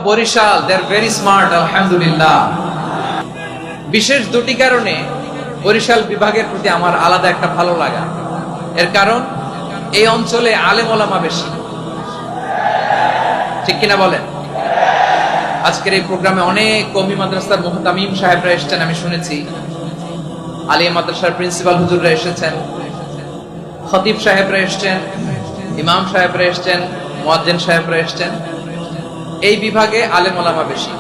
Barishal, they are very smart, আলহামদুলিল্লাহ। বিশেষ দুটি কারণে বরিশাল বিভাগের প্রতি আমার আলাদা একটা ভালো লাগা। এর কারণ এই অঞ্চলে আলেম ওলামা বেশি, ঠিক কিনা বলেন? আজকের এই প্রোগ্রামে অনেক কওমি মাদ্রাসার মুহতামিম সাহেবরা এসেছেন, আমি শুনেছি। আলিয়া মাদ্রাসার প্রিন্সিপাল হুজুররা এসেছেন, খতিব সাহেবরা এসেছেন, ইমাম সাহেবরা এসেছেন, মুয়াজ্জিন সাহেবরা এসেছেন। এই বিভাগে আলেম ওলামা বেশি।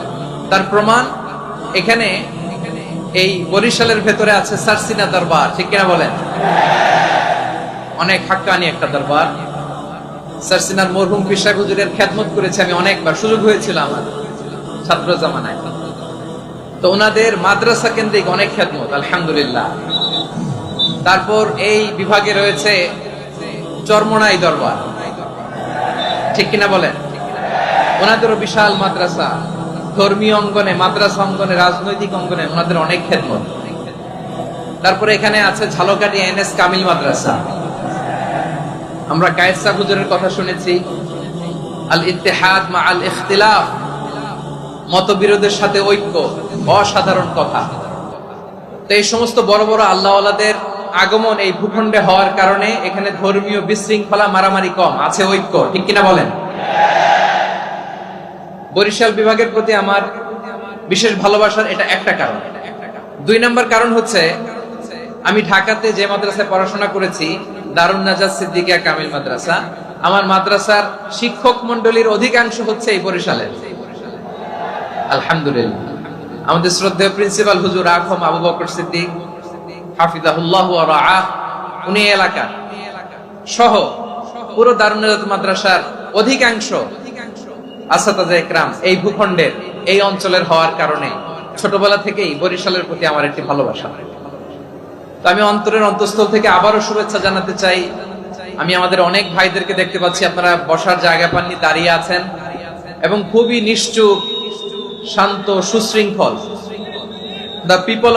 তার প্রমাণ এখানে এই বরিশালের ভেতরে আছে সারসিনা দরবার, ঠিক কিনা বলেন? অনেক হাক্কানি একটা দরবার। সারসিনার মরহুম পীর সাহেব হুজুরের খেদমত করেছি আমি অনেকবার, সুযোগ হয়েছিল আমার ছাত্র জামানায়। তো ওনাদের মাদ্রাসা কেন্দ্রিক অনেক খেদমত, আলহামদুলিল্লাহ। তারপর এই বিভাগে রয়েছে চরমোনাই দরবার, ঠিক কিনা বলেন? ওনাদেরও বিশাল মাদ্রাসা, ধর্মীয় অঙ্গনে, মাদ্রাসা অঙ্গনে, রাজনৈতিক অঙ্গনে ওনাদের অনেক খেদমত। তারপরে এখানে আছে ঝালকাঠি এনএস কামিল মাদ্রাসা। আমরা কায়েদ সাহেব হুজুরের কথা শুনেছি, আল ইত্তেহাদ মা আল ইখতিলাফ, মতবিরোধের সাথে ঐক্য, অসাধারণ কথা। তো এই সমস্ত বড় বড় আল্লাহওয়ালাদের আগমন এই ভূখণ্ডে হওয়ার কারণে এখানে ধর্মীয় বিশৃঙ্খলা, মারামারি কম, আছে ঐক্য, ঠিক কিনা বলেন? বরিশাল বিভাগের প্রতি আমার বিশেষ ভালোবাসার এটা একটা কারণ। ২ নম্বর কারণ হচ্ছে, আমি ঢাকাতে যে মাদ্রাসায় পড়াশোনা করেছি, দারুন নাজাত সিদ্দিকিয়া কামিল মাদ্রাসা, আমার মাদ্রাসার শিক্ষক মন্ডলীর অধিকাংশ হচ্ছে এই বরিশালের, আলহামদুলিল্লাহ। আমাদের শ্রদ্ধেয় প্রিন্সিপাল হুজুর আখম আবু বকর সিদ্দিক হাফিজাহুল্লাহ ওয়া রাআহ, উনি এলাকা সহ পুরো দারুন নাজাত মাদ্রাসার অধিকাংশ আসাতাজা ইকরাম এই ভূখণ্ডের, এই অঞ্চলের হওয়ার কারণে ছোটবেলা থেকেই বরিশালের প্রতি আমার একটি ভালোবাসা। তো আমি অন্তরের অন্তঃস্থল থেকে আবারও শুভেচ্ছা জানাতে চাই। আমি আমাদের অনেক ভাইদেরকে দেখতে পাচ্ছি, আপনারা বসার জায়গা পাননি, দাঁড়িয়ে আছেন এবং খুবই নিশ্চুপ, শান্ত, সুশৃঙ্খল। The people